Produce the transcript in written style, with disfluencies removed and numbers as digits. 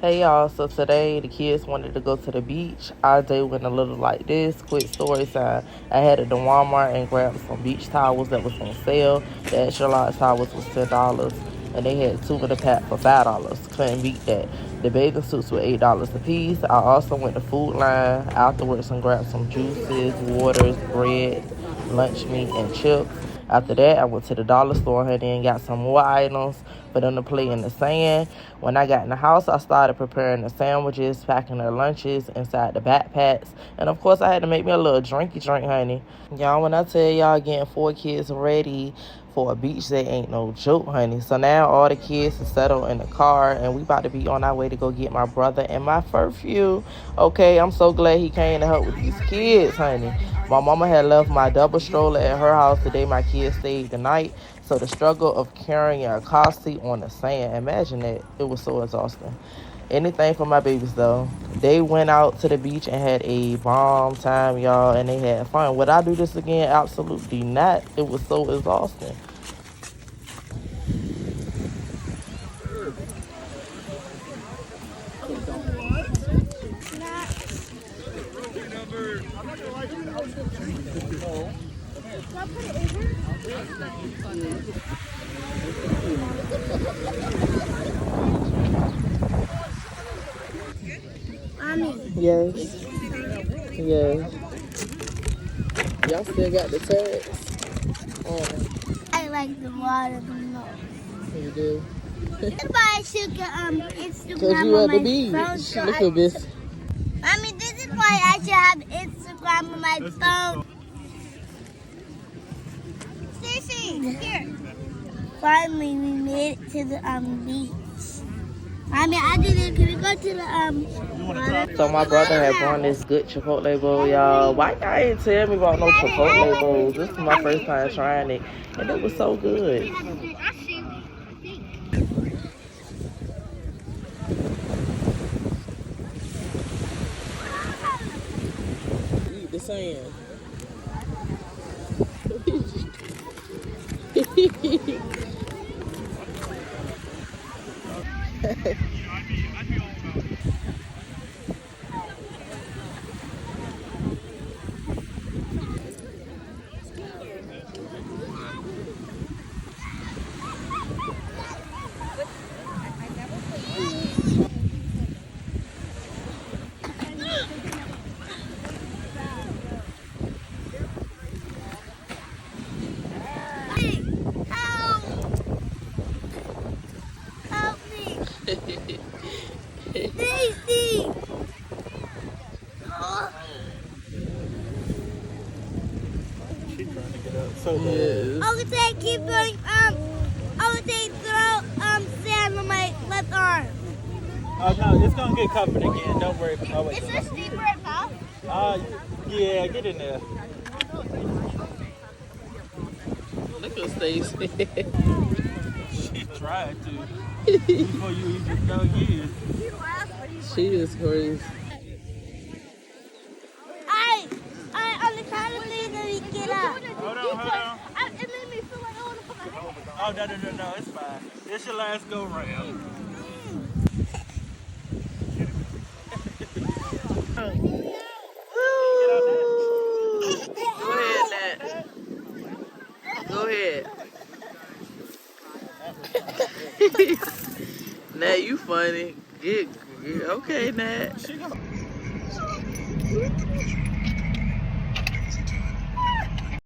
Hey y'all, so today the kids wanted to go to the beach. Our day went a little like this. Quick story time. I headed to Walmart and grabbed some beach towels that was on sale. The extra large towels was $10 and they had two in a pack for $5. Couldn't beat that. The bathing suits were $8 a piece. I also went to Food Line afterwards and grabbed some juices, waters, bread, lunch meat, and chips. After that, I went to the dollar store, honey, and got some more items for them to play in the sand. When I got in the house, I started preparing the sandwiches, packing their lunches inside the backpacks. And of course, I had to make me a little drinky drink, honey. Y'all, when I tell y'all getting 4 kids ready for a beach day ain't no joke, honey. So now all the kids are settled in the car, and we about to be on our way to go get my brother and my furphy. Okay, I'm so glad he came to help with these kids, honey. My mama had left my double stroller at her house the day my kids stayed the night. So the struggle of carrying a car seat on the sand, imagine that. It was so exhausting. Anything for my babies, though. They went out to the beach and had a bomb time, y'all, and they had fun. Would I do this again? Absolutely not. It was so exhausting. Mommy. Yes. Yes. Y'all still got the tags? Oh, I like the water the most. you do? That's why I should get Because Instagram you on at the my beach. phone. So Look at this. Mommy, this is why I should have Instagram on my phone. Sissy, here. Finally, we made it to the beach. Mommy, I did it. Can we go to the water? So my brother had brought this good Chipotle bowl, y'all. Why y'all ain't tell me about no Chipotle bowls? This is my first time trying it, and it was so good. Eat the sand. Help me. Daisy. She's trying to get up so bad. Yes. I would say keep going, I would say throw, sand on my left arm. Oh no, it's gonna get covered again. Don't worry. Oh, wait. Is this steeper enough? Yeah, get in there. Look at Stacy. She tried to. Before you even know you. She is crazy. On the count of three, then we get up. Hold on. It made me feel like I want to put my head. Oh no, it's fine. It's your last go round. Go ahead, Nat. Go ahead. Nat, you funny. Okay, Nat.